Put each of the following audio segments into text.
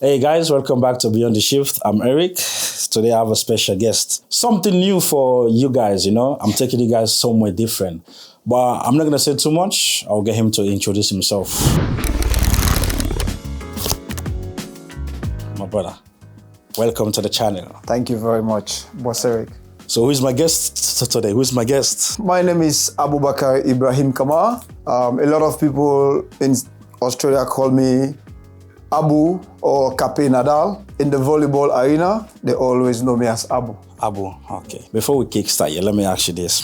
Hey guys, welcome back to Beyond the Shift. I'm Eric. Today I have a special guest. Something new for you guys, I'm taking you guys somewhere different. But I'm not going to say too much. I'll get him to introduce himself. My brother, welcome to the channel. Thank you very much, Boss Eric. So who's my guest today? Who's my guest? My name is Abubakarr Ibrahim Kamara. A lot of people in Australia call me Abu or Kamara Nadal. In the volleyball arena, they always know me as Abu. Abu, okay. Before we kickstart, let me ask you this.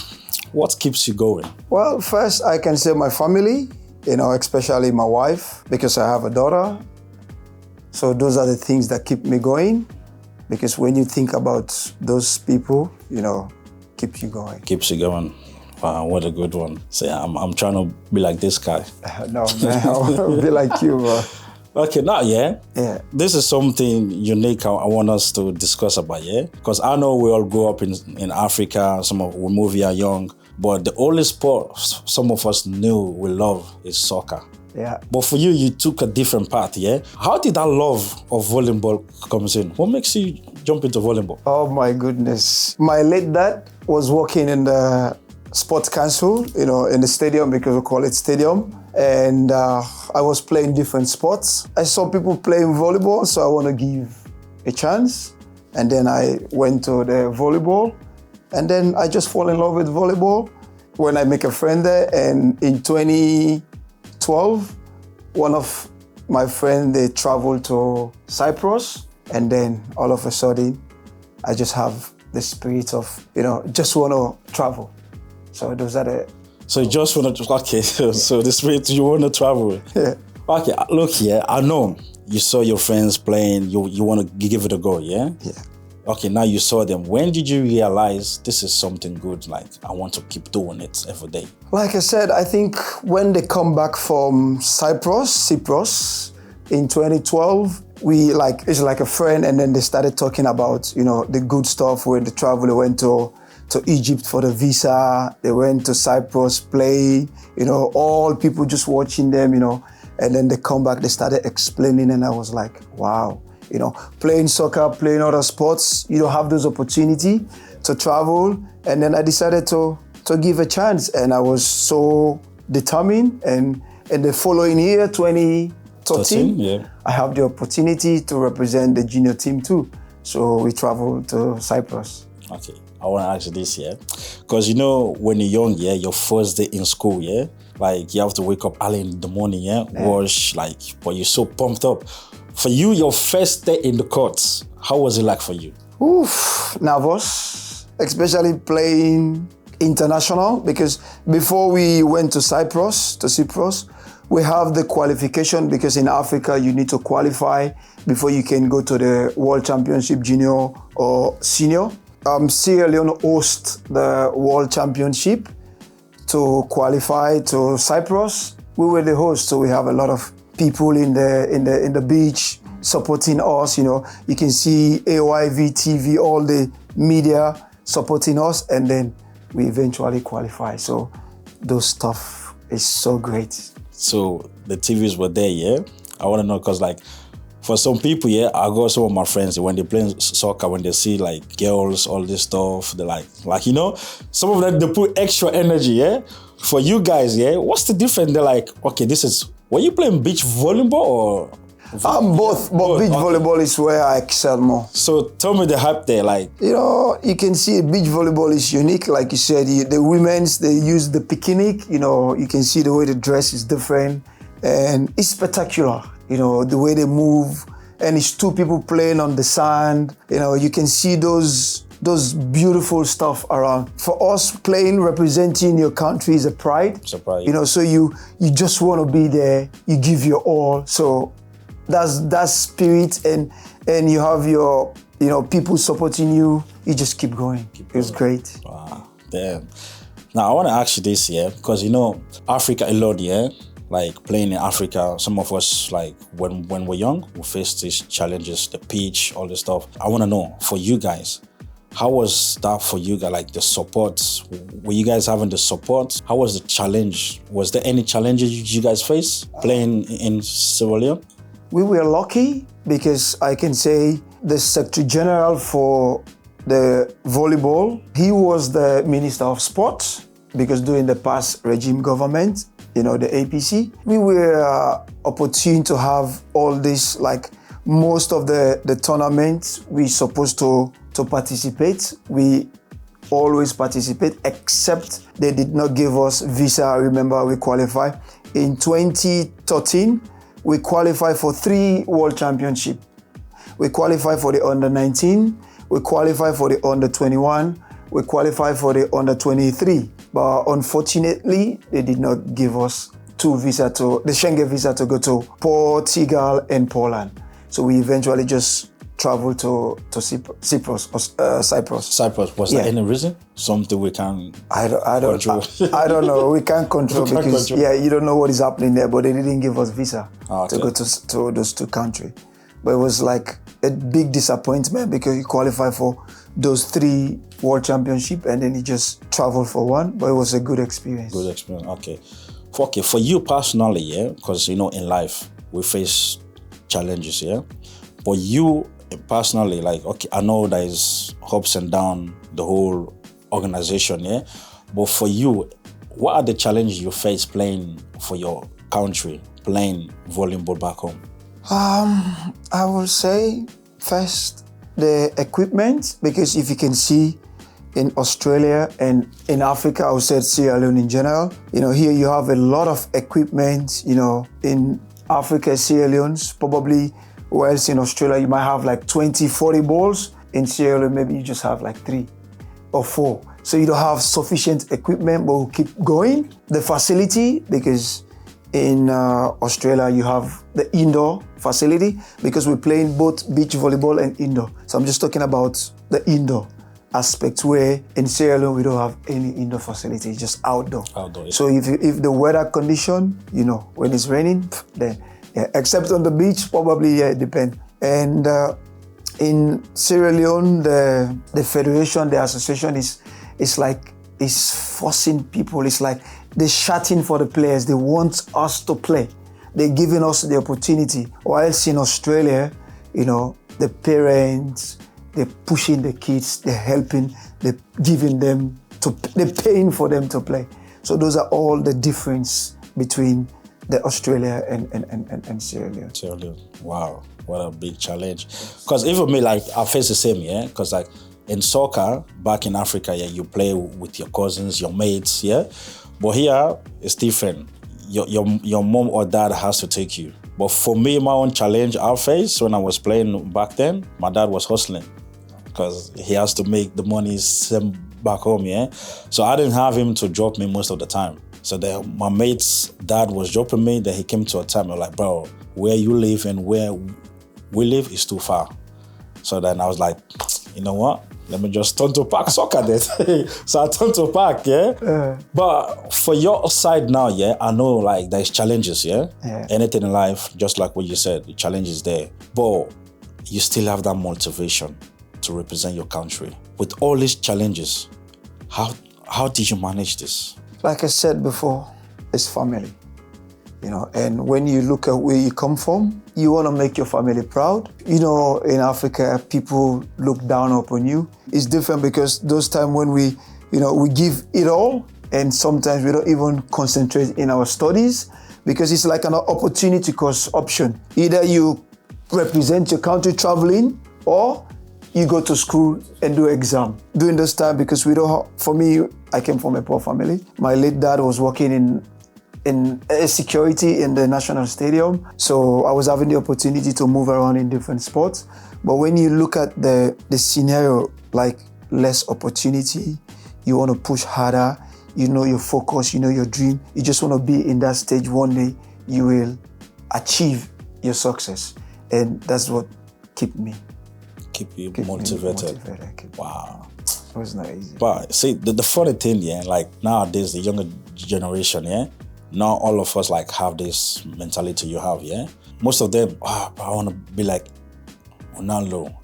What keeps you going? Well, first I can say my family, especially my wife, because I have a daughter. So those are the things that keep me going. Because when you think about those people, keeps you going. Keeps you going. Wow, what a good one. So I'm trying to be like this guy. No, man, I want to be like you, bro. Okay, now, Yeah. This is something unique I want us to discuss about, Because I know we all grew up in Africa, we move here young, but the only sport some of us knew we love is soccer. Yeah. But for you, you took a different path, How did that love of volleyball comes in? What makes you jump into volleyball? Oh my goodness. My late dad was working in the sports council, in the stadium, because we call it stadium. And I was playing different sports. I saw people playing volleyball, so I want to give a chance. And then I went to the volleyball. And then I just fall in love with volleyball when I make a friend there. And in 2012, one of my friends, they traveled to Cyprus. And then all of a sudden, I just have the spirit of, just want to travel. So those are the... So you just want to... Okay, so the spirit, you want to travel. Yeah. Okay, look here, I know you saw your friends playing, you want to give it a go, yeah? Yeah. Okay, now you saw them. When did you realize this is something good, like I want to keep doing it every day? Like I said, I think when they come back from Cyprus in 2012, it's like a friend, and then they started talking about, the good stuff when they travel. They went to Egypt for the visa, they went to Cyprus, play, all people just watching them, and then they come back, they started explaining, and I was like, wow. Playing soccer, playing other sports, you don't have those opportunity to travel. And then I decided to give a chance, and I was so determined. And in the following year, 2013, I have the opportunity to represent the junior team too. So we traveled to Cyprus. Okay, I want to ask you this, because when you're young, your first day in school, like you have to wake up early in the morning, wash, but you're so pumped up. For you, your first day in the courts, how was it like for you? Oof, nervous, especially playing international, because before we went to Cyprus, we have the qualification, because in Africa you need to qualify before you can go to the World Championship Junior or Senior. Sierra Leone hosts the World Championship to qualify to Cyprus. We were the host, so we have a lot of people in the beach supporting us. You can see AYV TV, all the media supporting us, and then we eventually qualify. So those stuff is so great. So the TVs were there, I want to know, because for some people, I got some of my friends, when they play soccer, when they see girls, all this stuff, they're some of them, they put extra energy, For you guys, what's the difference? They're like, okay, were you playing beach volleyball or? Both, but beach volleyball is where I excel more. So tell me the hype there, you can see beach volleyball is unique, like you said. The women's, they use the picnic. You can see the way the dress is different, and it's spectacular. The way they move, and it's two people playing on the sand. You can see those beautiful stuff around. For us, playing, representing your country is a pride. It's a pride. So you just want to be there. You give your all. So that's spirit, and you have your people supporting you. You just keep going. It's great. Wow, damn. Now I want to ask you this, because Africa a lot, playing in Africa, some of us, when we're young, we face these challenges, the pitch, all this stuff. I want to know, for you guys, how was that for you guys, the support? Were you guys having the support? How was the challenge? Was there any challenges you guys faced playing in Sierra Leone? We were lucky because I can say the Secretary General for the volleyball, he was the Minister of Sports because during the past regime government, the APC, we were opportune to have all this, like most of the tournaments we supposed to participate. We always participate, except they did not give us visa. I remember we qualified. In 2013, we qualified for 3 World Championships. We qualified for the Under-19, we qualified for the Under-21, we qualified for the Under-23. But unfortunately, they did not give us the Schengen visa to go to Portugal and Poland. So we eventually just traveled to Cyprus. Cyprus. Was there any reason? Something we can control? I don't know. We can't control because you don't know what is happening there. But they didn't give us visa to go to those 2 countries. But it was like a big disappointment because you qualify for those 3 World Championships and then you just travel for 1. But it was a good experience. Good experience. Okay. For you personally, because in life we face challenges, but you personally, I know there is ups and downs, the whole organization, but for you, what are the challenges you face playing for your country, playing volleyball back home? I will say first the equipment, because if you can see in Australia and in Africa, I would say Sierra Leone in general, here you have a lot of equipment, in Africa, Sierra Leone, probably, whereas in Australia, you might have like 20, 40 balls. In Sierra Leone, maybe you just have like 3 or 4. So you don't have sufficient equipment, but we'll keep going. The facility, because in Australia, you have the indoor facility, because we're playing both beach volleyball and indoor. So I'm just talking about the indoor aspect, where in Sierra Leone, we don't have any indoor facility, it's just outdoor. So if the weather condition, when it's raining, then except on the beach, probably, it depends. And in Sierra Leone, the federation, the association is forcing people. It's like they're shouting for the players. They want us to play. They're giving us the opportunity. Whilst in Australia, the parents, they're pushing the kids, they're helping, they're giving them, they're paying for them to play. So those are all the difference between the Australia and Sierra Leone. Sierra Leone. Wow, what a big challenge. Because even me, I face the same, because in soccer, back in Africa, you play with your cousins, your mates, But here, it's different. Your mom or dad has to take you. But for me, my own challenge I faced when I was playing back then, my dad was hustling because he has to make the money send back home, So I didn't have him to drop me most of the time. So my mate's dad was dropping me, then he came to a time, I was like, bro, where you live and where we live is too far. So then I was like, you know what? Let me just turn to park soccer then. So I turned to park, But for your side now, I know there's challenges, Anything in life, just like what you said, the challenge is there. But you still have that motivation to represent your country. With all these challenges, how did you manage this? Like I said before, it's family. And when you look at where you come from, you want to make your family proud. In Africa, people look down upon you. It's different because those times when we give it all, and sometimes we don't even concentrate in our studies because it's like an opportunity cost option. Either you represent your country traveling or you go to school and do exam. During this time, because for me, I came from a poor family. My late dad was working in security in the National Stadium. So I was having the opportunity to move around in different sports. But when you look at the scenario, like less opportunity, you want to push harder, your focus, your dream. You just want to be in that stage. One day you will achieve your success. And that's what keep you motivated. Wow. It was not easy. But see, the funny thing, nowadays, the younger generation, not all of us have this mentality you have, Most of them, I want to be like Ronaldo,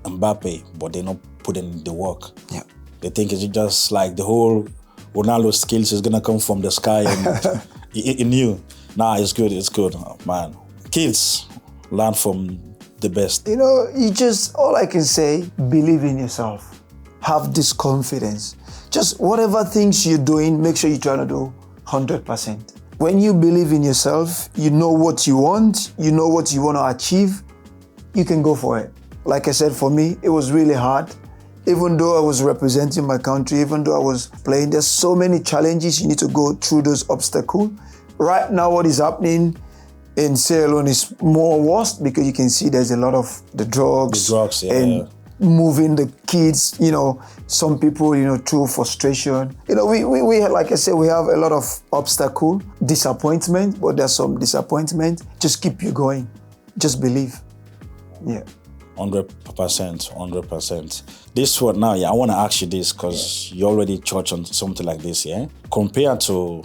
Mbappe, but they not put in the work. Yeah. They think it's just the whole Ronaldo skills is gonna come from the sky and in you. Nah, it's good, man. Kids, learn from the best? You know, all I can say, believe in yourself. Have this confidence. Just whatever things you're doing, make sure you're trying to do 100%. When you believe in yourself, you know what you want, you know what you want to achieve, you can go for it. Like I said, for me, it was really hard. Even though I was representing my country, even though I was playing, there's so many challenges. You need to go through those obstacles. Right now, what is happening in Sierra Leone is more worse because you can see there's a lot of the drugs, and moving the kids, some people, through frustration. We like I said, we have a lot of obstacle, disappointment, but there's some disappointment. Just keep you going. Just believe. Yeah. 100%. This one now, I want to ask you this because you already touched on something like this, yeah? Compared to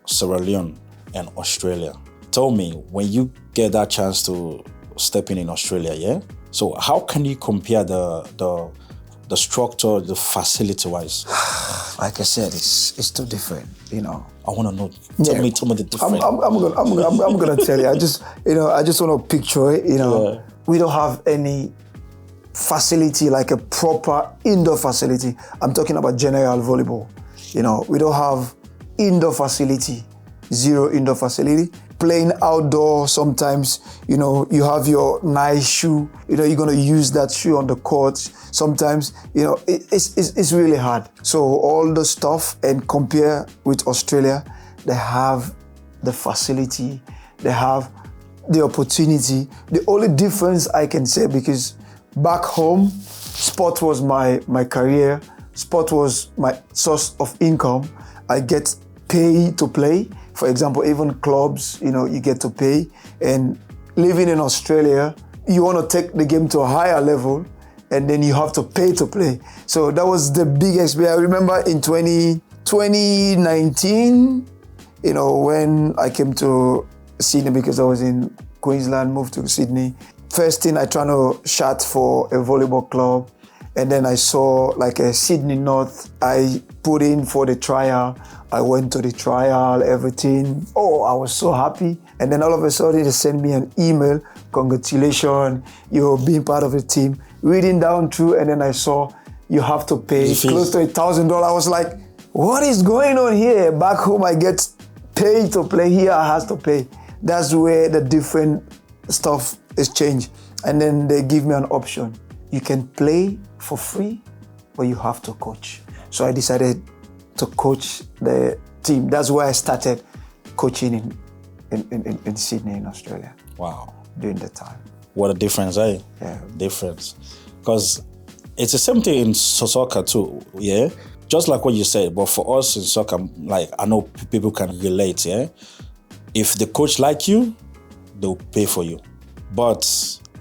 Sierra Leone and Australia, tell me, when you get that chance to step in Australia, yeah? So how can you compare the structure, the facility-wise? Like I said, it's too different, I want to know. Tell me the difference. I'm gonna tell you. I just want to picture it. Yeah. We don't have any facility like a proper indoor facility. I'm talking about general volleyball. We don't have indoor facility. Zero indoor facility. Playing outdoor, sometimes, you have your nice shoe. You're gonna use that shoe on the court. Sometimes, it's really hard. So all the stuff, and compare with Australia, they have the facility, they have the opportunity. The only difference I can say, because back home, sport was my career, sport was my source of income. I get paid to play. For example, even clubs, you get to pay. And living in Australia, you want to take the game to a higher level, and then you have to pay to play. So that was the biggest. I remember in 2019, when I came to Sydney, because I was in Queensland, moved to Sydney. First thing, I tried to shout for a volleyball club, and then I saw like a Sydney North. I put in for the trial. I went to the trial, everything. Oh, I was so happy. And then all of a sudden, they sent me an email. Congratulations, you're being part of the team. Reading down through, and then I saw you have to pay close to $1,000. I was like, what is going on here? Back home, I get paid to play. Here, I have to pay. That's where the different stuff is changed. And then they give me an option. You can play for free, but you have to coach. So I decided to coach the team. That's where I started coaching in Sydney, in Australia. Wow. During the time. What a difference, eh? Yeah. Difference. Because it's the same thing in soccer too, yeah? Just like what you said, but for us in soccer, like, I know people can relate, yeah? If the coach like you, they'll pay for you. But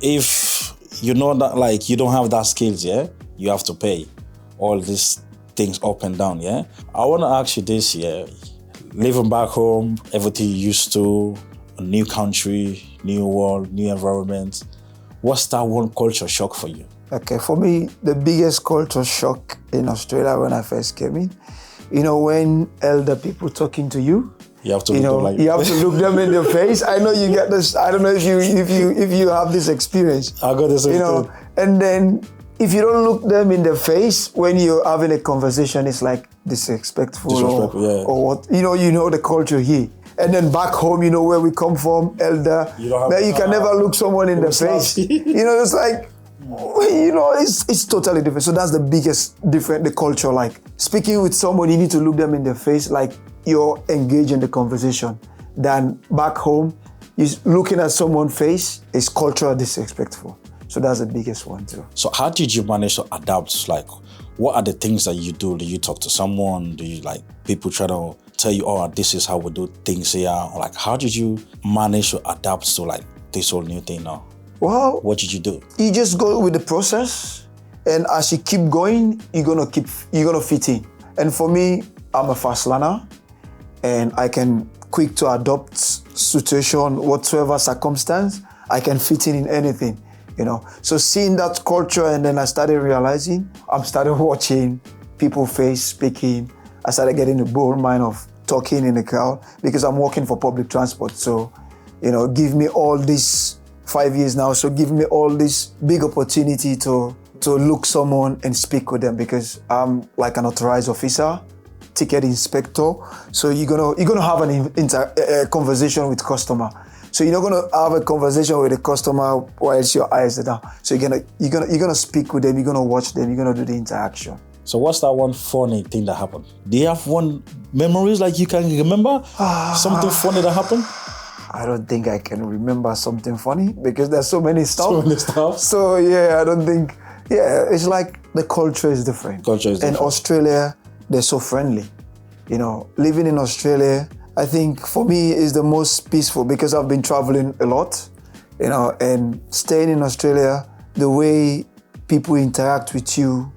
if you know that, like, you don't have that skills, yeah? You have to pay all these things up and down, yeah? I want to ask you this, yeah? Living back home, everything you used to, a new country, new world, new environment. What's that one culture shock for you? Okay, for me, the biggest culture shock in Australia when I first came in, when elder people talking to you, you have to look them like you have to look them in the face. I know you get this. I don't know if you have this experience. I got this. And then if you don't look them in the face when you're having a conversation, it's like disrespectful or what. You know the culture here. And then back home, where we come from, elder, you can never look someone in the face. It's like, it's totally different. So that's the biggest difference, the culture. Like, speaking with someone, you need to look them in the face like you're engaged in the conversation. Then back home, looking at someone's face is culturally disrespectful. So that's the biggest one too. So how did you manage to adapt? Like, what are the things that you do? Do you talk to someone? Do you, like, people try to tell you, oh, this is how we do things here? Or, like, how did you manage to adapt to, like, this whole new thing now? Well, what did you do? You just go with the process, and as you keep going, you're gonna fit in. And for me, I'm a fast learner, and I can quick to adopt situation, whatsoever circumstance, I can fit in anything. So seeing that culture, and then I started realizing, I started watching people face speaking. I started getting the bold mind of talking in the crowd because I'm working for public transport. So, give me all this 5 years now. So give me all this big opportunity to look someone and speak with them, because I'm like an authorized officer, ticket inspector. So you're gonna have a conversation with customer. So you're not gonna have a conversation with a customer whilst your eyes are down. So you're gonna speak with them. You're gonna watch them. You're gonna do the interaction. So what's that one funny thing that happened? Do you have one memories like you can remember? Something funny that happened? I don't think I can remember something funny because there's so many stuff. So many stuff. So yeah, I don't think. Yeah, it's like the culture is different. Culture is different. And Australia, they're so friendly. You know, living in Australia, I think for me is the most peaceful because I've been traveling a lot, you know, and staying in Australia, the way people interact with you,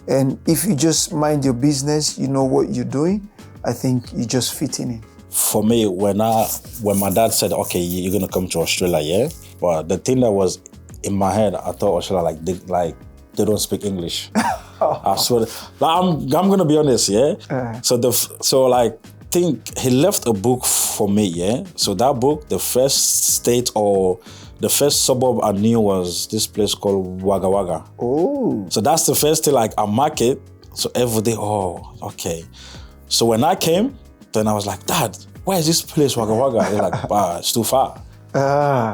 and if you just mind your business, you know what you're doing, I think you just fit in it. For me, when my dad said, okay, you're gonna come to Australia, yeah? But the thing that was in my head, I thought Australia, they don't speak English. I swear. I'm gonna be honest, yeah? Think he left a book for me, yeah? So that book, the first state or the first suburb I knew was this place called Wagga Wagga. Oh. So that's the first thing, like, I mark it. So every day, oh, okay. So when I came, then I was like, Dad, where is this place, Wagga Wagga? They're like, it's too far.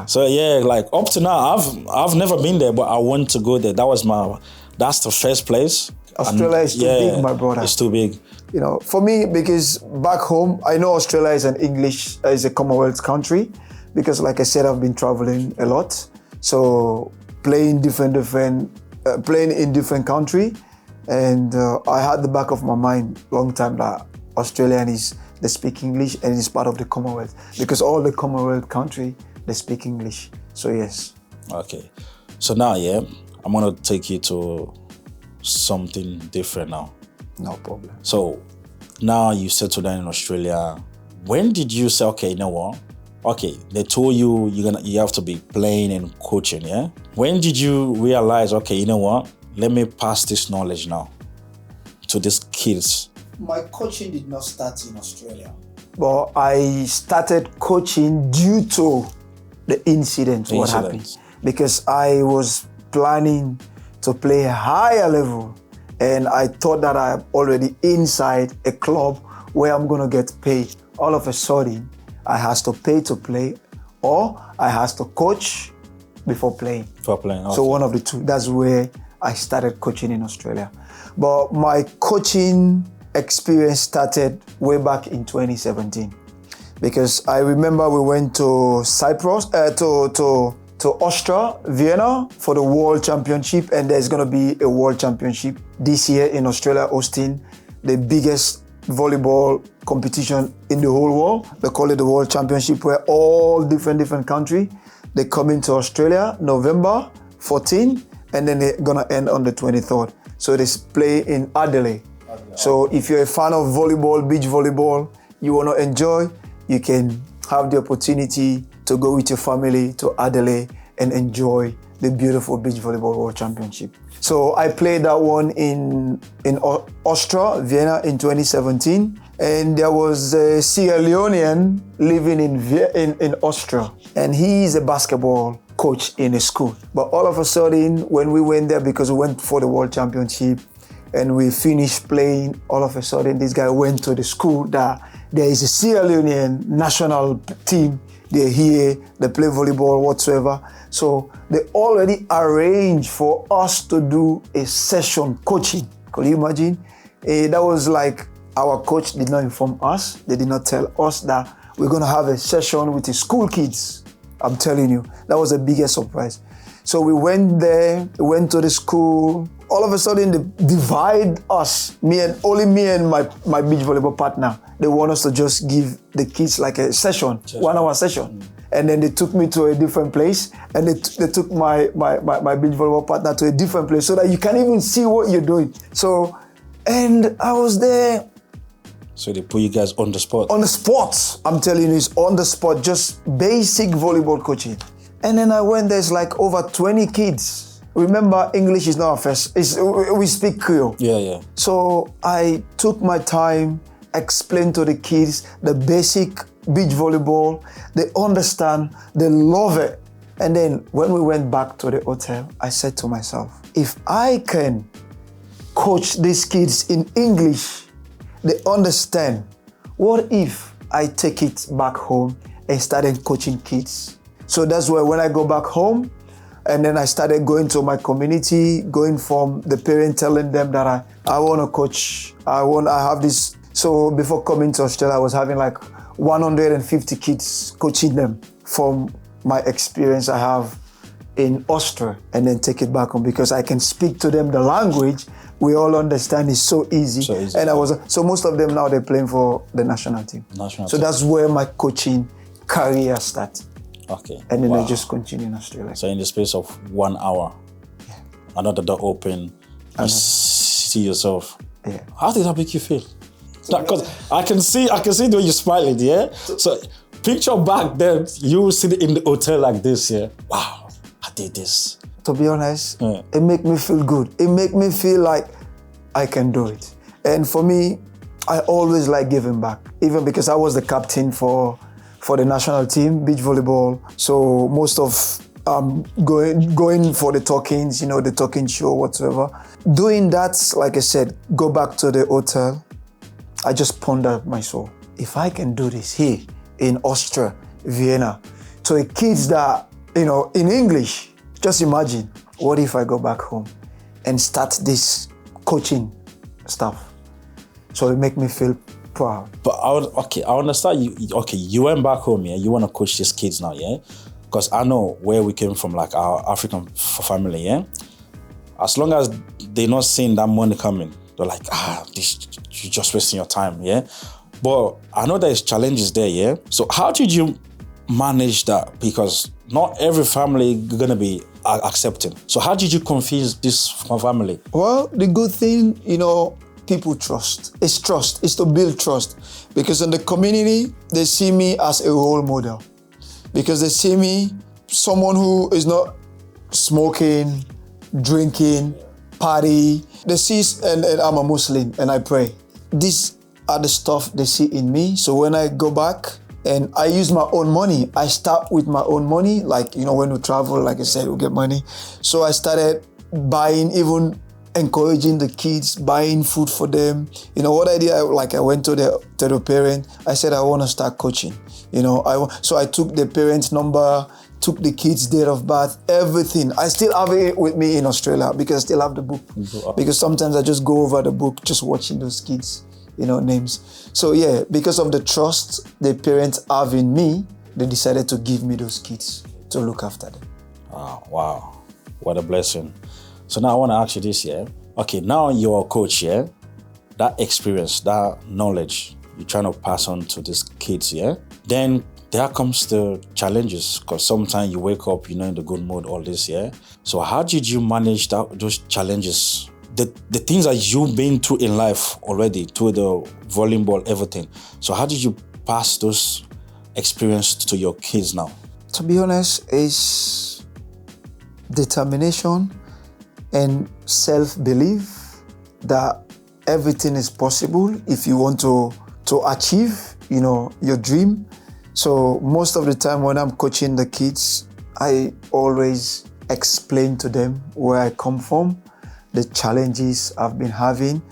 So yeah, like up to now, I've never been there, but I want to go there. That's the first place. Australia is too big, my brother. It's too big. You know, for me, because back home, I know Australia is a Commonwealth country, because like I said, I've been traveling a lot. So playing in different country, and I had the back of my mind long time that they speak English and it's part of the Commonwealth, because all the Commonwealth country, they speak English. So yes. Okay. So now, yeah, I'm gonna take you to something different now. No problem. So now you settled down in Australia. When did you say, okay, you know what? Okay, they told you you have to be playing and coaching, yeah? When did you realize, okay, you know what? Let me pass this knowledge now to these kids? My coaching did not start in Australia. But I started coaching due to the incident. What happened. Because I was planning to play a higher level, and I thought that I'm already inside a club where I'm gonna get paid. All of a sudden, I has to pay to play, or I has to coach before playing. Okay. So one of the two. That's where I started coaching in Australia. But my coaching experience started way back in 2017, because I remember we went to Cyprus, to Austria, Vienna for the World Championship, and there's going to be a World Championship this year in Australia, hosting the biggest volleyball competition in the whole world. They call it the World Championship, where all different countries, they come into Australia November 14, and then they're going to end on the 23rd. So they play in Adelaide. So if you're a fan of volleyball, beach volleyball, you want to enjoy, you can have the opportunity to go with your family to Adelaide and enjoy the beautiful beach volleyball world championship. So I played that one in Austria, Vienna in 2017. And there was a Sierra Leonean living in Austria. And he is a basketball coach in a school. But all of a sudden, when we went there, because we went for the world championship, and we finished playing, all of a sudden this guy went to the school that there is a Sierra Leonean national team. They're here, they play volleyball whatsoever. So they already arranged for us to do a session coaching. Could you imagine? That was like, our coach did not inform us. They did not tell us that we're gonna have a session with the school kids. I'm telling you, that was the biggest surprise. So we went there, went to the school. All of a sudden, they divide us, only me and my beach volleyball partner. They want us to just give the kids like a session, 1 hour session. And then they took me to a different place, and they took my beach volleyball partner to a different place so that you can't even see what you're doing. So, and I was there. So they put you guys on the spot? On the spot. I'm telling you, it's on the spot, just basic volleyball coaching. And then I went, there's like over 20 kids. Remember, English is not our first, we speak Creole. Yeah. So I took my time, explained to the kids the basic beach volleyball. They understand, they love it. And then when we went back to the hotel, I said to myself, if I can coach these kids in English, they understand. What if I take it back home and started coaching kids? So that's why when I go back home, and then I started going to my community, going from the parent telling them that I want to coach, I have this. So before coming to Australia, I was having like 150 kids, coaching them from my experience I have in Austria, and then take it back home because I can speak to them the language we all understand is so easy. And so most of them now they're playing for the national team. So that's where my coaching career started. Okay. And then I just continue in Australia. So in the space of 1 hour, another door open, you see yourself. Yeah. How did that make you feel? Because I can see the way you're smiling, yeah? So picture back then, you sitting in the hotel like this, yeah? Wow, I did this. To be honest, it make me feel good. It make me feel like I can do it. And for me, I always like giving back, even because I was the captain for the national team, beach volleyball. So most of going for the talkings, the talking show, whatsoever. Doing that, like I said, go back to the hotel, I just pondered my soul. If I can do this here in Austria, Vienna, to the kids that, in English, just imagine, what if I go back home and start this coaching stuff? So it make me feel proud. But I understand you went back home, yeah? You want to coach these kids now, yeah? Because I know where we came from, like our African family, yeah? As long as they're not seeing that money coming, they're like, you're just wasting your time, yeah? But I know there's challenges there, yeah? So how did you manage that? Because not every family gonna be accepting. So how did you convince this family? Well, the good thing, people trust. It's trust. It's to build trust. Because in the community, they see me as a role model. Because they see me someone who is not smoking, drinking, party. They see, and I'm a Muslim and I pray. These are the stuff they see in me. So when I go back and I use my own money, I start with my own money. Like, when we travel, like I said, we get money. So I started buying, even encouraging the kids, buying food for them. What I did, I went to the parent. I said, I want to start coaching. So I took the parent's number, took the kids' date of birth, everything. I still have it with me in Australia because I still have the book. Because sometimes I just go over the book, just watching those kids, names. So yeah, because of the trust the parents have in me, they decided to give me those kids to look after them. Oh, wow. What a blessing. So now I want to ask you this, yeah? Okay, now you're a coach, yeah? That experience, that knowledge, you're trying to pass on to these kids, yeah? Then there comes the challenges, because sometimes you wake up, in the good mood, all this, yeah? So how did you manage those challenges? The things that you've been through in life already, through the volleyball, everything. So how did you pass those experiences to your kids now? To be honest, it's determination and self-belief that everything is possible if you want to achieve, your dream. So most of the time when I'm coaching the kids, I always explain to them where I come from, the challenges I've been having.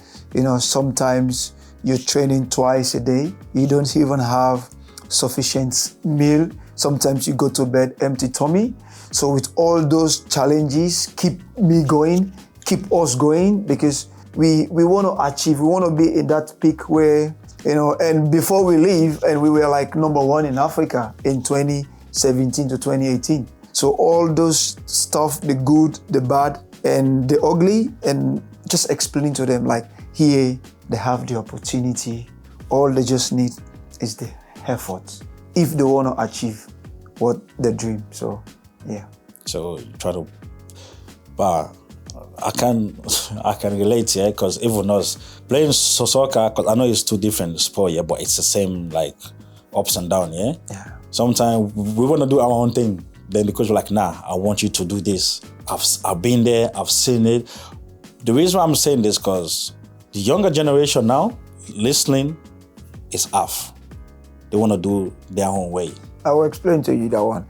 Sometimes you're training twice a day. You don't even have sufficient meal. Sometimes you go to bed empty tummy. So with all those challenges, keep me going, keep us going, because we want to achieve, we want to be in that peak where, and before we leave, and we were like number one in Africa in 2017 to 2018. So all those stuff, the good, the bad, and the ugly, and just explaining to them like, here, they have the opportunity. All they just need is the effort if they want to achieve what they dream. So, yeah. So you try to, but I can relate, yeah, because even us playing soccer, because I know it's two different sports, yeah, but it's the same, like, ups and downs, yeah? Yeah. Sometimes we want to do our own thing. Then the coach was like, nah, I want you to do this. I've been there, I've seen it. The reason why I'm saying this, because the younger generation now, listening is off. They want to do their own way. I will explain to you that one.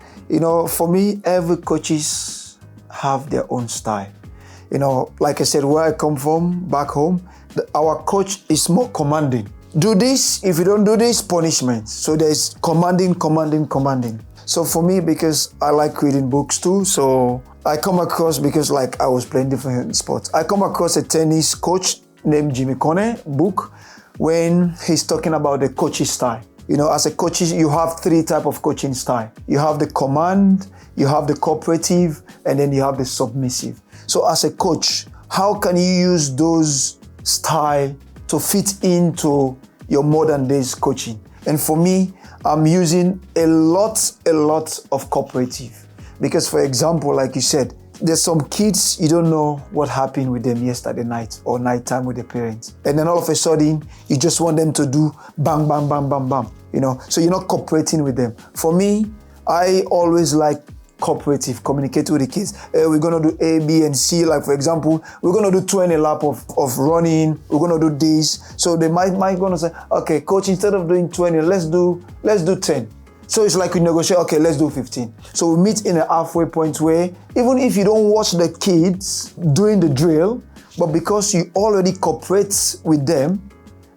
For me, every coaches have their own style. Like I said, where I come from, back home, our coach is more commanding. Do this, if you don't do this, punishment. So there's commanding. So for me, because I like reading books too, so I come across, because like I was playing different sports, I come across a tennis coach named Jimmy Connor book when he's talking about the coaching style. As a coach, you have 3 types of coaching style. You have the command, you have the cooperative, and then you have the submissive. So as a coach, how can you use those style to fit into your modern days coaching? And for me, I'm using a lot of cooperative. Because for example, like you said, there's some kids, you don't know what happened with them yesterday night or nighttime with their parents. And then all of a sudden, you just want them to do bang, bang, bang, bang, bang. So you're not cooperating with them. For me, I always like cooperative, communicate with the kids. We're going to do A, B, and C. Like for example, we're going to do 20 laps of running. We're going to do this. So they might going to say, okay, coach, instead of doing 20, let's do 10. So it's like we negotiate, okay, let's do 15. So we meet in a halfway point where even if you don't watch the kids doing the drill, but because you already cooperate with them,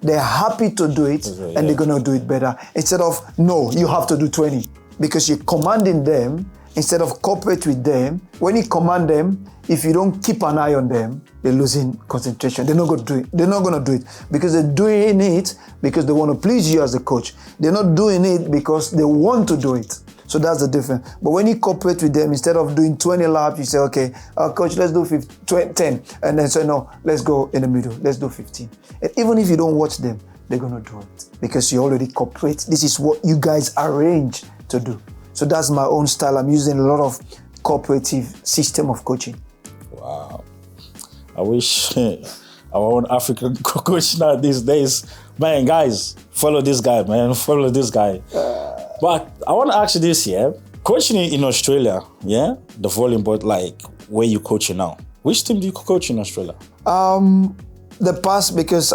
they're happy to do it, and they're going to do it better. Instead of, no, you have to do 20. Because you're commanding them, instead of cooperate with them. When you command them, if you don't keep an eye on them, they're losing concentration. They're not going to do it. They're not going to do it because they're doing it because they want to please you as a coach. They're not doing it because they want to do it. So that's the difference. But when you cooperate with them, instead of doing 20 laps, you say, okay, coach, let's do 10. And then say, no, let's go in the middle. Let's do 15. And even if you don't watch them, they're going to do it because you already cooperate. This is what you guys arrange to do. So that's my own style. I'm using a lot of cooperative system of coaching. Wow. I wish our own African coach now these days. Man, guys, follow this guy, man. Follow this guy. But I want to ask you this, yeah? Coaching in Australia, yeah? The volleyball, like, where you coaching now? Which team do you coach in Australia? The past, because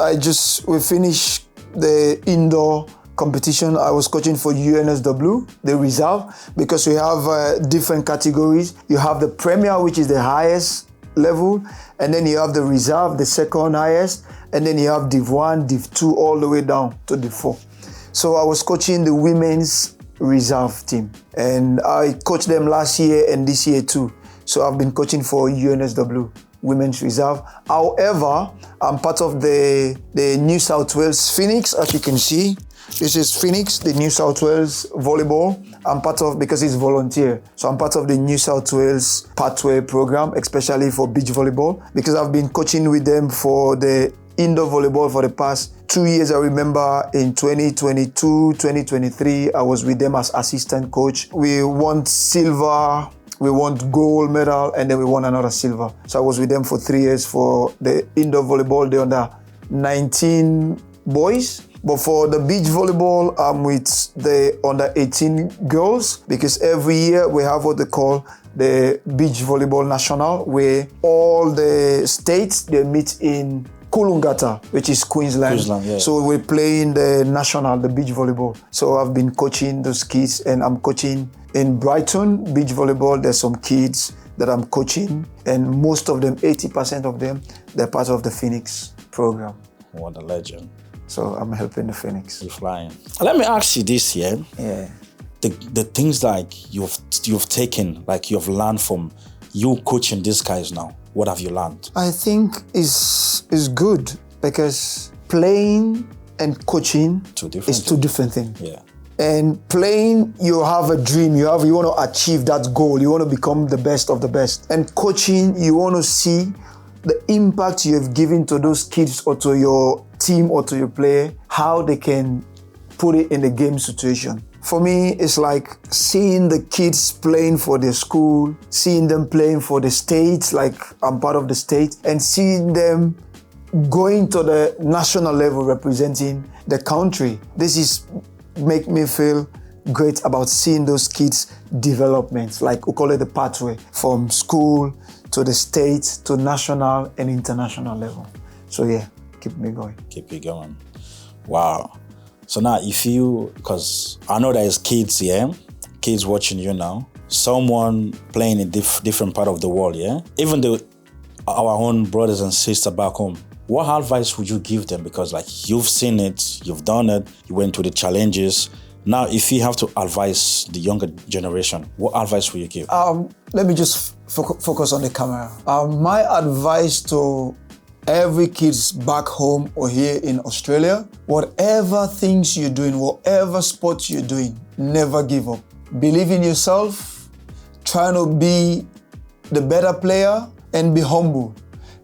we finished the indoor competition. I was coaching for UNSW, the reserve, because we have different categories. You have the Premier, which is the highest level, and then you have the reserve, the second highest, and then you have Div 1, Div 2, all the way down to Div 4. So I was coaching the women's reserve team, and I coached them last year and this year too. So I've been coaching for UNSW Women's Reserve. However, I'm part of the New South Wales Phoenix, as you can see. This is Phoenix, the New South Wales Volleyball. I'm part of, because it's volunteer, so I'm part of the New South Wales Pathway program, especially for beach volleyball, because I've been coaching with them for the indoor volleyball for the past 2 years. I remember in 2022, 2023, I was with them as assistant coach. We won silver, we won gold medal, and then we won another silver. So I was with them for 3 years for the indoor volleyball, the under 19 boys. But for the beach volleyball, I'm with the under 18 girls, because every year we have what they call the Beach Volleyball National, where all the states, they meet in Coolangatta, which is Queensland. Yeah. So we're playing the national, the beach volleyball. So I've been coaching those kids, and I'm coaching in Brighton, beach volleyball. There's some kids that I'm coaching, and most of them, 80% of them, they're part of the Phoenix program. What a legend. So I'm helping the Phoenix. You're flying. Let me ask you this, yeah? Yeah. The things like you've taken, like you've learned from you coaching these guys now. What have you learned? I think is good, because playing and coaching is two different things. Yeah. And playing, you have a dream, you want to achieve that goal, you want to become the best of the best. And coaching, you want to see the impact you have given to those kids or to your team or to your player, how they can put it in the game situation. For me, it's like seeing the kids playing for their school, seeing them playing for the state, like I'm part of the state, and seeing them going to the national level representing the country. This is make me feel great about seeing those kids' developments, like we call it the pathway, from school to the state to national and international level. So yeah, keep me going. Keep you going. Wow. So now if you, because I know there's kids here, kids watching you now, someone playing in different part of the world, yeah? Even our own brothers and sisters back home, what advice would you give them? Because like you've seen it, you've done it, you went through the challenges. Now, if you have to advise the younger generation, what advice will you give? Let me just focus on the camera. My advice to every kids back home or here in Australia, whatever things you're doing, whatever sports you're doing, never give up. Believe in yourself, try to be the better player, and be humble.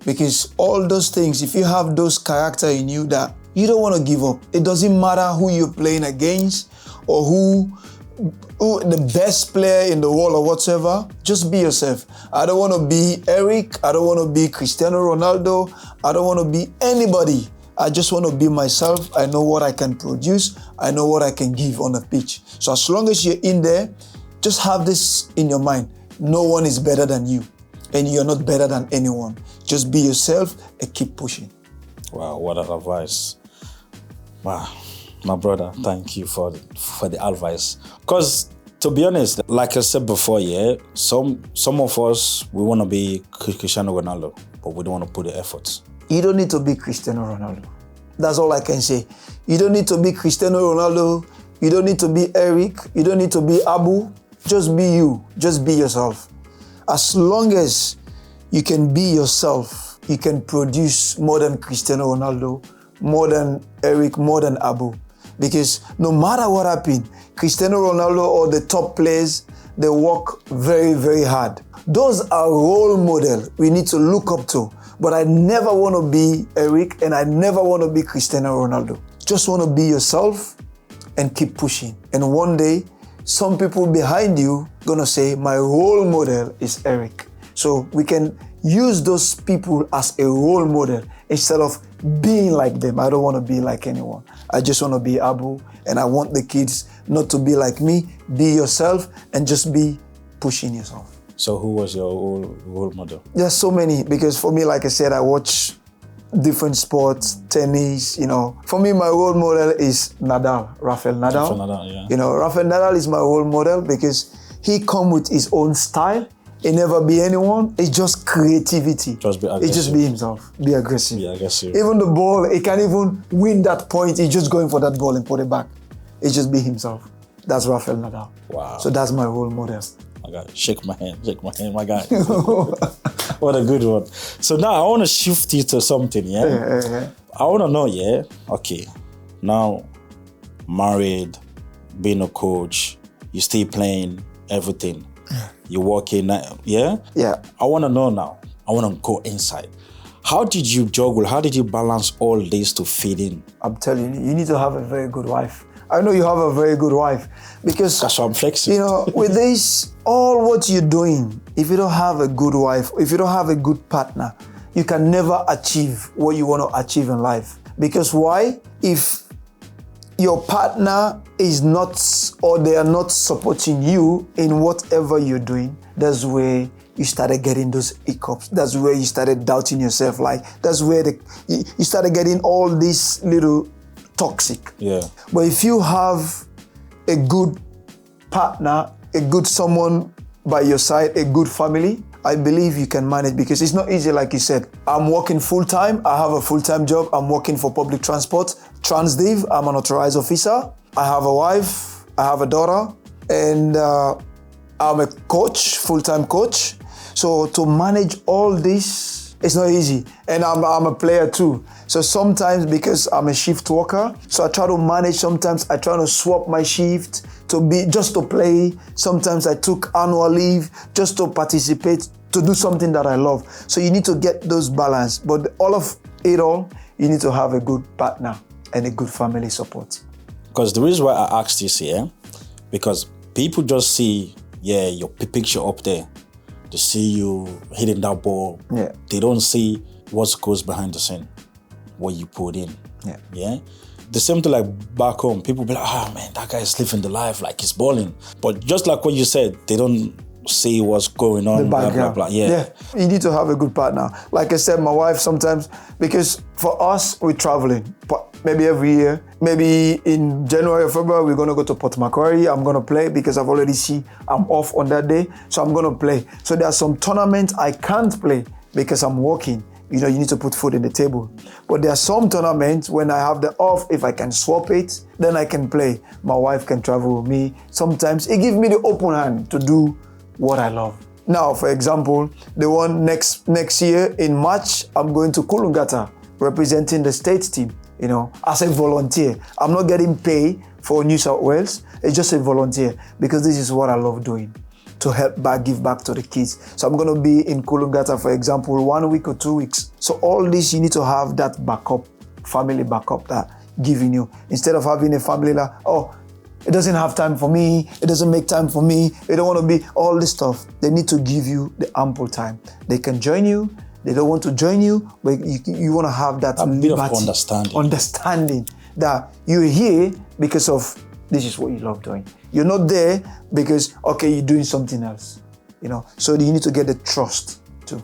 Because all those things, if you have those character in you that you don't want to give up, it doesn't matter who you're playing against or who the best player in the world or whatever, just be yourself. I don't want to be Eric, I don't want to be Cristiano Ronaldo, I don't want to be anybody. I just want to be myself. I know what I can produce, I know what I can give on the pitch. So as long as you're in there, just have this in your mind. No one is better than you, and you're not better than anyone. Just be yourself and keep pushing. Wow, what an advice. Wow. My brother, thank you for the advice. Because to be honest, like I said before, yeah, some of us, we want to be Cristiano Ronaldo, but we don't want to put the effort. You don't need to be Cristiano Ronaldo. That's all I can say. You don't need to be Cristiano Ronaldo. You don't need to be Eric. You don't need to be Abu. Just be you. Just be yourself. As long as you can be yourself, you can produce more than Cristiano Ronaldo, more than Eric, more than Abu. Because no matter what happens, Cristiano Ronaldo or the top players, they work very, very hard. Those are role models we need to look up to. But I never want to be Eric and I never want to be Cristiano Ronaldo. Just want to be yourself and keep pushing. And one day, some people behind you gonna say, my role model is Eric. So we can use those people as a role model instead of being like them. I don't want to be like anyone. I just want to be Abu, and I want the kids not to be like me. Be yourself and just be pushing yourself. So who was your role model? There's so many, because for me, like I said, I watch different sports, tennis, you know. For me, my role model is Nadal, Rafael Nadal. Rafael Nadal, yeah. You know, Rafael Nadal is my role model because he come with his own style. He never be anyone. It's just creativity. Just be aggressive. He just be himself. Be aggressive. Be aggressive. Even the ball, he can't even win that point. He's just going for that ball and put it back. He just be himself. That's Rafael Nadal. Wow. So that's my role model. My guy, shake my hand, my guy. What a good one. So now I want to shift you to something, yeah? I want to know, yeah? Okay, now married, being a coach, you still playing, everything. You're working, yeah? Yeah. I want to know now. I want to go inside. How did you juggle? How did you balance all this to fit in? I'm telling you, you need to have a very good wife. I know you have a very good wife because that's why I'm flexing. You know, with this, all what you're doing, if you don't have a good wife, if you don't have a good partner, you can never achieve what you want to achieve in life. Because why? If your partner is not, or they are not supporting you in whatever you're doing, that's where you started getting those hiccups. That's where you started doubting yourself. Like, that's where you started getting all these little toxic. Yeah. But if you have a good partner, a good someone by your side, a good family, I believe you can manage, because it's not easy. Like you said, I'm working full-time. I have a full-time job. I'm working for public transport, Transdiv. I'm an authorized officer. I have a wife. I have a daughter. And I'm a coach, full-time coach. So to manage all this, it's not easy. And I'm a player too. So sometimes, because I'm a shift worker, so I try to manage. Sometimes I try to swap my shift just to play. Sometimes I took annual leave just to participate, to do something that I love. So you need to get those balance. But all of it all, you need to have a good partner and a good family support. Because the reason why I asked this here, because people just see, yeah, your picture up there. They see you hitting that ball. Yeah. They don't see what goes behind the scene, what you put in. Yeah. Yeah. The same thing like back home. People be like, oh man, that guy is living the life like he's balling. But just like what you said, they don't see what's going on. The background. Blah, blah, blah. Yeah. You need to have a good partner. Like I said, my wife sometimes, because for us, we're traveling. But maybe every year. Maybe in January or February, we're going to go to Port Macquarie. I'm going to play because I've already seen I'm off on that day. So I'm going to play. So there are some tournaments I can't play because I'm working. You know, you need to put food in the table. But there are some tournaments when I have the off, if I can swap it, then I can play. My wife can travel with me. Sometimes it gives me the open hand to do what I love. Now, for example, the one next year in March, I'm going to Coolangatta, representing the state team, you know, as a volunteer. I'm not getting paid for New South Wales. It's just a volunteer because this is what I love doing, to help back, give back to the kids. So I'm going to be in Coolangatta, for example, 1 week or 2 weeks. So all this, you need to have that backup, family backup that giving you. Instead of having a family like, oh, it doesn't have time for me, it doesn't make time for me, they don't want to be, all this stuff. They need to give you the ample time. They can join you, they don't want to join you, but you want to have that a liberty, bit of understanding that you're here because of this is what you love doing. You're not there because, okay, you're doing something else, you know. So you need to get the trust too.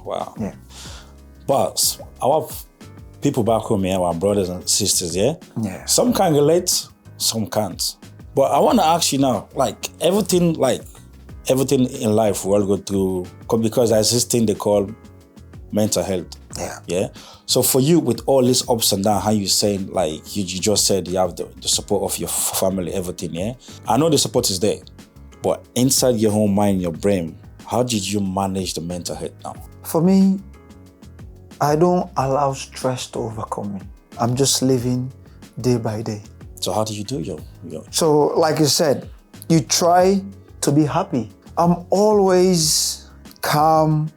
Wow. Yeah. But our people back home here, our brothers and sisters, yeah? Yeah. Some can relate, some can't. But I want to ask you now, everything in life we all go through, because there's this thing they call mental health. Yeah. Yeah. So for you, with all these ups and downs, how you saying, you just said you have the support of your family, everything, yeah? I know the support is there, but inside your own mind, your brain, how did you manage the mental health now? For me, I don't allow stress to overcome me. I'm just living day by day. So how do you do your... So like you said, you try to be happy. I'm always calm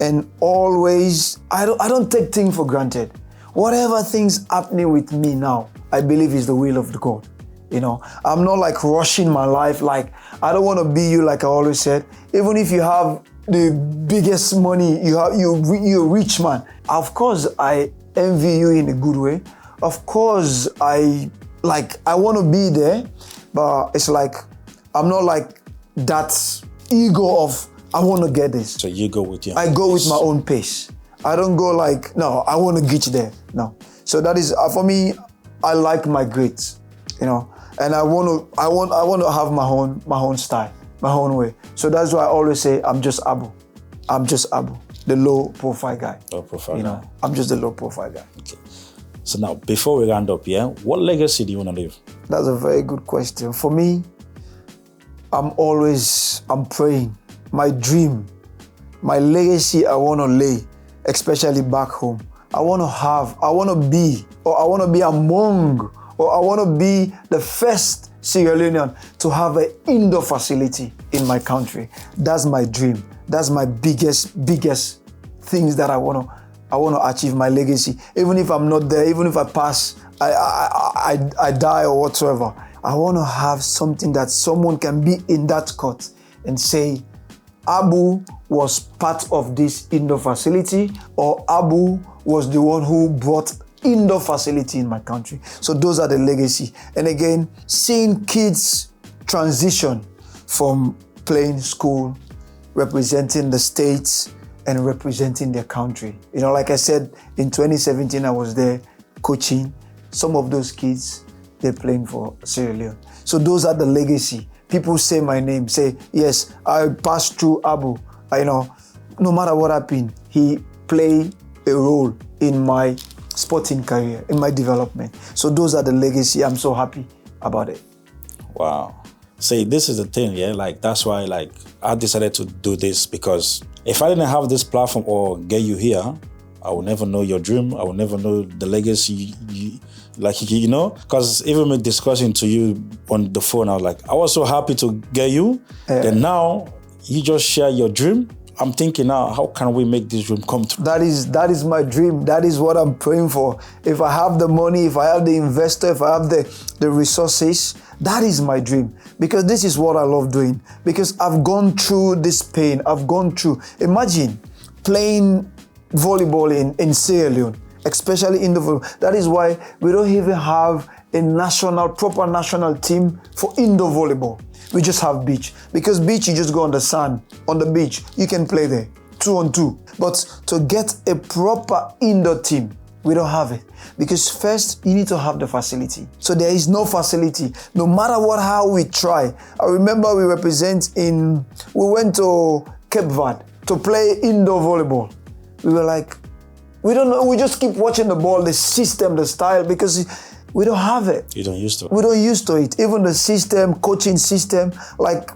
and always, I don't take things for granted. Whatever things happening with me now, I believe is the will of the God. You know, I'm not rushing my life. I don't want to be you, like I always said. Even if you have the biggest money, you're a rich man. Of course, I envy you in a good way. Of course, I want to be there, but it's I'm not that ego of, I want to get this. So you go with your... I go with my own pace. I don't go no, I want to get there. No. So that is, for me, I like my grades, you know, and I want to have my own style, my own way. So that's why I always say, I'm just Abu, the low profile guy. Low profile you know, guy. I'm just the low profile guy. Okay. So now, before we round up, what legacy do you want to leave? That's a very good question. For me, I'm praying. My dream, my legacy I want to lay, especially back home. I want to be among, or I want to be the first Sierra Leonean to have an indoor facility in my country. That's my dream. That's my biggest things that I want to achieve, my legacy. Even if I'm not there, even if I pass, I die or whatsoever, I want to have something that someone can be in that court and say, Abu was part of this indoor facility, or Abu was the one who brought indoor facility in my country. So those are the legacy. And again, seeing kids transition from playing school, representing the states, and representing their country. You know, like I said, in 2017, I was there coaching. Some of those kids, they're playing for Sierra Leone. So those are the legacy. People say my name, say, yes, I passed through Abu. No matter what happened, he played a role in my sporting career, in my development. So those are the legacy. I'm so happy about it. Wow. See, this is the thing, that's why, I decided to do this, because if I didn't have this platform or get you here, I will never know your dream. I will never know the legacy, because even me discussing to you on the phone, I was so happy to get you. Then now you just share your dream. I'm thinking now, how can we make this dream come true? That is my dream. That is what I'm praying for. If I have the money, if I have the investor, if I have the resources, that is my dream. Because this is what I love doing. Because I've gone through this pain. Imagine playing volleyball in Sierra Leone, especially in the volleyball. That is why we don't even have a proper national team for indoor volleyball. We just have beach. Because beach, you just go on the sand, on the beach. You can play there, 2-on-2. But to get a proper indoor team, We don't have it. Because first, you need to have the facility. So there is no facility. No matter how we try. I remember we went to Cape Verde to play indoor volleyball. We were like, we don't know, we just keep watching the ball, the system, the style, because we don't have it. You don't used to it. We don't used to it. Even the system, coaching system, like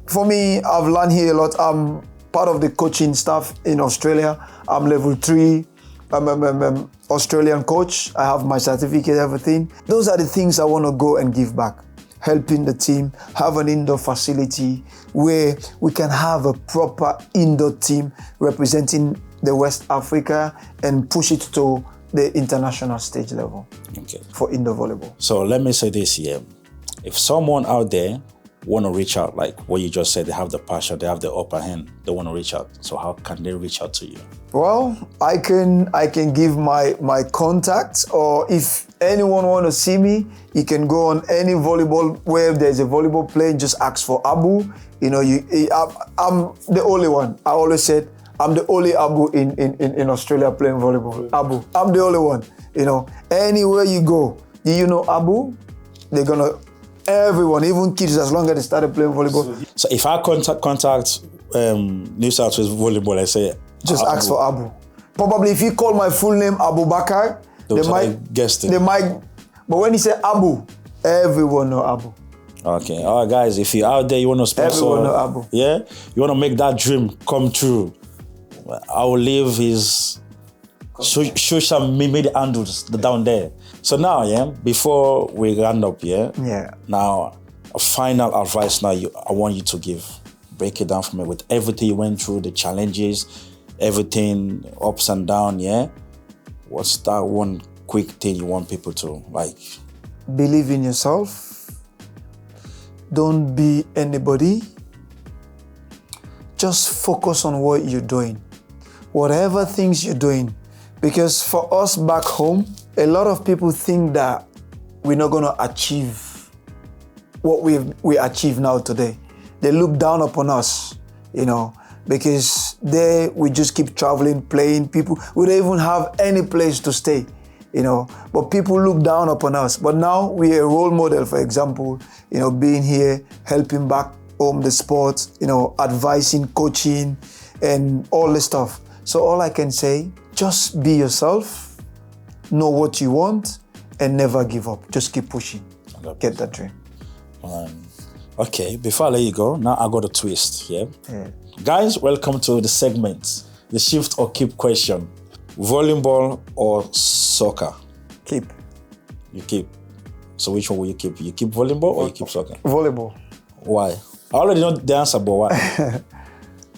for me, I've learned here a lot. I'm part of the coaching staff in Australia. I'm level 3. I'm an Australian coach. I have my certificate, everything. Those are the things I want to go and give back. Helping the team, have an indoor facility where we can have a proper indoor team representing the West Africa and push it to the international stage level for indoor volleyball. So let me say this here. If someone out there want to reach out, like what you just said, they have the passion, they have the upper hand, they want to reach out. So how can they reach out to you? Well, I can give my contacts, or if anyone want to see me, you can go on any volleyball, where there's a volleyball player, just ask for Abu. You know, I'm the only one. I always said, I'm the only Abu in Australia playing volleyball. Abu. I'm the only one. You know, anywhere you go, you know Abu, they're gonna, everyone, even kids, as long as they started playing volleyball. So if I contact New South Wales Volleyball, I say, just ask for Abu. Probably if you call my full name Abubakarr, they might guess it. They might, but when you say Abu, everyone know Abu. Okay, all right, guys. If you're out there, you want to sponsor, everyone know Abu. Yeah, you want to make that dream come true. I will leave his social media handles down there. So now, before we round up, now a final advice. Now, I want you to give. Break it down for me with everything you went through, the challenges, everything ups and down. What's that one quick thing you want people to like? Believe in yourself. Don't be anybody. Just focus on what you're doing. Whatever things you're doing. Because for us back home, a lot of people think that we're not going to achieve what we achieve now today. They look down upon us, you know, because we just keep traveling, playing. People, we don't even have any place to stay, you know. But people look down upon us. But now we're a role model, for example, you know, being here, helping back home the sport, you know, advising, coaching, and all this stuff. So all I can say, just be yourself, know what you want, and never give up. Just keep pushing. Get that dream. Okay, before I let you go, now I got a twist, Guys, welcome to the segment, the shift or keep question. Volleyball or soccer? Keep. You keep. So which one will you keep? You keep volleyball or you keep soccer? Volleyball. Why? I already know the answer, but why?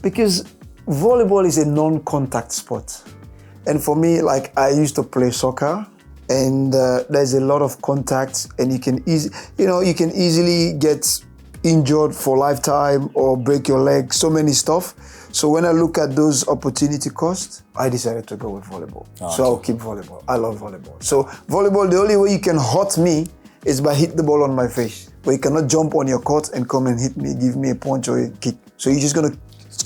Because volleyball is a non-contact sport. And for me, like, I used to play soccer, and there's a lot of contact, and you can easily get injured for lifetime or break your leg, so many stuff. So when I look at those opportunity costs, I decided to go with volleyball. So I'll keep volleyball. I love volleyball. So volleyball, the only way you can hurt me is by hit the ball on my face. But you cannot jump on your court and come and hit me, give me a punch or a kick. So you're just gonna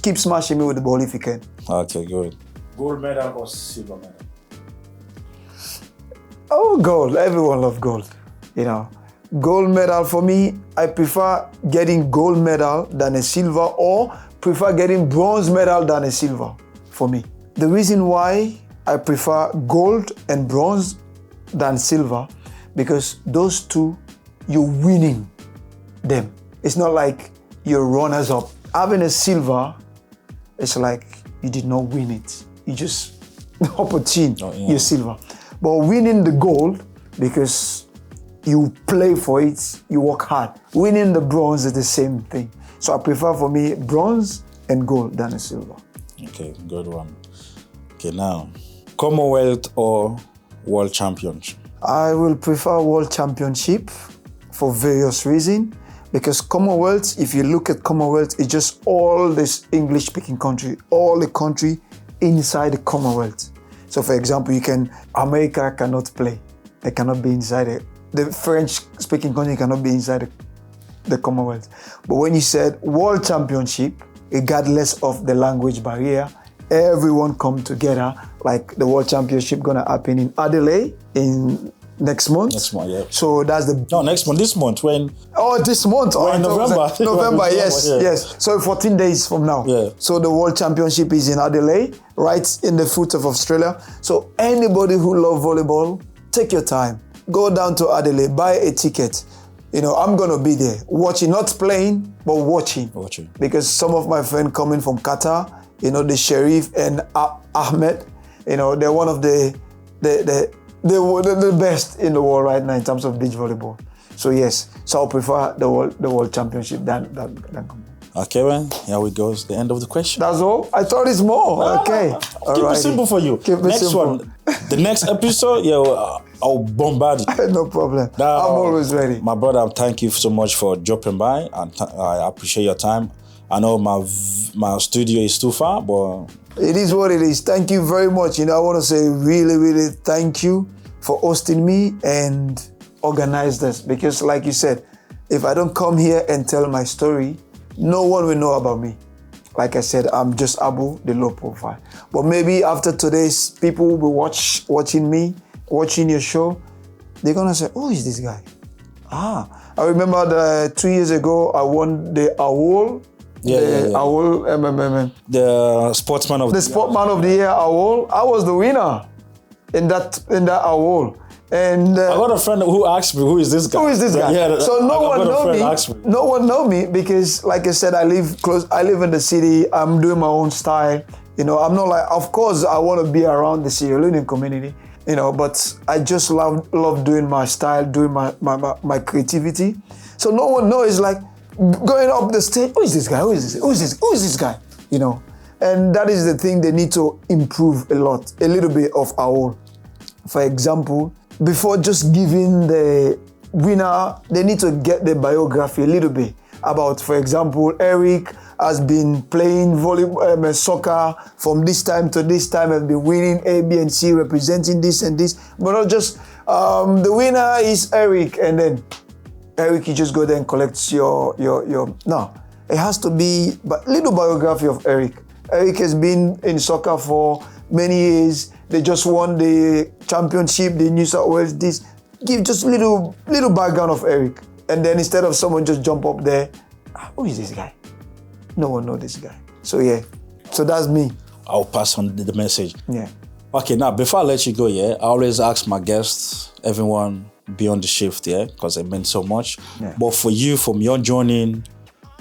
keep smashing me with the ball if you can. Okay, good. Gold medal or silver medal? Oh, gold. Everyone loves gold, you know. Gold medal for me, I prefer getting gold medal than a silver, or prefer getting bronze medal than a silver for me. The reason why I prefer gold and bronze than silver, because those two, you're winning them. It's not like you're runners up. Having a silver, it's like you did not win it. You just opportune, you're silver. But winning the gold, because you play for it, you work hard. Winning the bronze is the same thing. So I prefer, for me, bronze and gold than a silver. Okay, good one. Okay, now, Commonwealth or World Championship? I will prefer World Championship for various reasons. Because Commonwealth, if you look at Commonwealth, it's just all this English-speaking country, all the country inside the Commonwealth. So for example, America cannot play. They cannot be inside it. The French-speaking country cannot be inside the Commonwealth. But when you said World Championship, regardless of the language barrier, everyone come together. Like the World Championship gonna happen in Adelaide in next month. Next month, yeah. So that's the... No, next month, this month, when... Oh, this month. When November. November, yes, yeah. yes. So 14 days from now. Yeah. So the World Championship is in Adelaide, right in the foot of Australia. So anybody who love volleyball, take your time. Go down to Adelaide, buy a ticket. You know, I'm going to be there watching, not playing, but watching. Watching. Because some of my friends coming from Qatar, you know, the Sharif and Ahmed, you know, they're one of the best in the world right now in terms of beach volleyball. So yes, so I prefer the world championship than. Okay, man. Here we go. It's the end of the question. That's all? I thought it's more. Okay. Keep it simple for you. Next simple. one. The next episode, I'll bombard you. No problem. I'm always ready. My brother, thank you so much for dropping by. And I appreciate your time. I know my studio is too far, but... It is what it is. Thank you very much. You know, I want to say really, really thank you for hosting me and organize this. Because like you said, if I don't come here and tell my story, no one will know about me. Like I said, I'm just Abu, the low profile. But maybe after today's, people will be watching me, watching your show. They're going to say, who is this guy? I remember 2 years ago, I won the award. Award, the Sportsman of the Sportsman of the Year award. I was the winner in that award. And I got a friend who asked me, who is this guy? Who is this guy? Yeah, so no one know me. No one know me because, like I said, I live close. I live in the city. I'm doing my own style. You know, I'm not like. Of course, I want to be around the Sierra Leone community. You know, but I just love doing my style, doing my creativity. So no one knows. Like going up the stage. Who is this guy? Who is this? Who is this? Who is this guy? You know, and that is the thing they need to improve a little bit of our own. For example, before just giving the winner, they need to get the biography a little bit about, for example, Eric has been playing volleyball, soccer from this time to this time, has been winning A, B, and C, representing this and this, but not just the winner is Eric, and then Eric, you just go there and collect your. No, it has to be a little biography of Eric. Eric has been in soccer for many years. They just won the championship, the New South Wales. This give just little background of Eric, and then instead of someone just jump up there, who is this guy? No one knows this guy. So yeah, so that's me. I'll pass on the message. Yeah. Okay, now before I let you go, I always ask my guests, everyone beyond the shift, because it meant so much. Yeah. But for you, from your journey,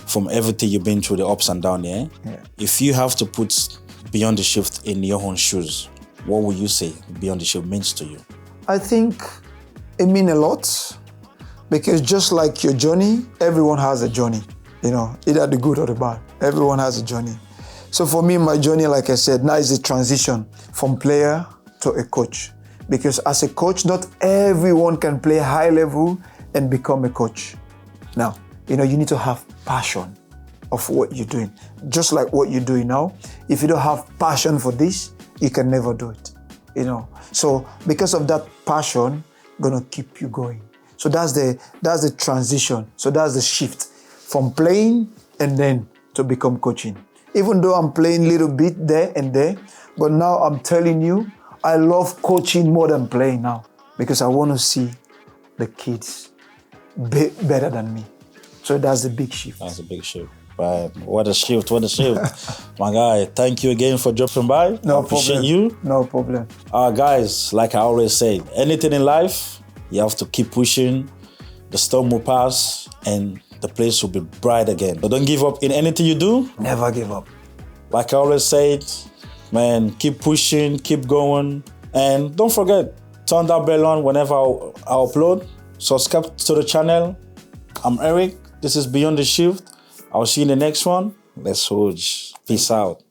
from everything you've been through, the ups and downs, if you have to put beyond the shift in your own shoes, what would you say beyond the shift means to you? I think it means a lot because just like your journey, everyone has a journey, you know, either the good or the bad. Everyone has a journey. So for me, my journey, like I said, now is a transition from player to a coach. Because as a coach, not everyone can play high level and become a coach. Now, you know, you need to have passion of what you're doing. Just like what you're doing now. If you don't have passion for this, you can never do it, you know. So because of that passion, gonna keep you going. So that's the transition. So that's the shift from playing and then to become coaching. Even though I'm playing a little bit there and there, but now I'm telling you, I love coaching more than playing now because I want to see the kids better than me. So that's the big shift. That's a big shift. Right. What a shift, what a shift. My guy, thank you again for dropping by. No I appreciate problem. you. No problem. Guys, like I always say, anything in life, you have to keep pushing. The storm will pass and the place will be bright again. But don't give up in anything you do. Never give up. Like I always said, man, keep pushing, keep going. And don't forget, turn that bell on whenever I upload. Subscribe to the channel. I'm Eric. This is Beyond the Shift. I'll see you in the next one. Let's hold. Peace out.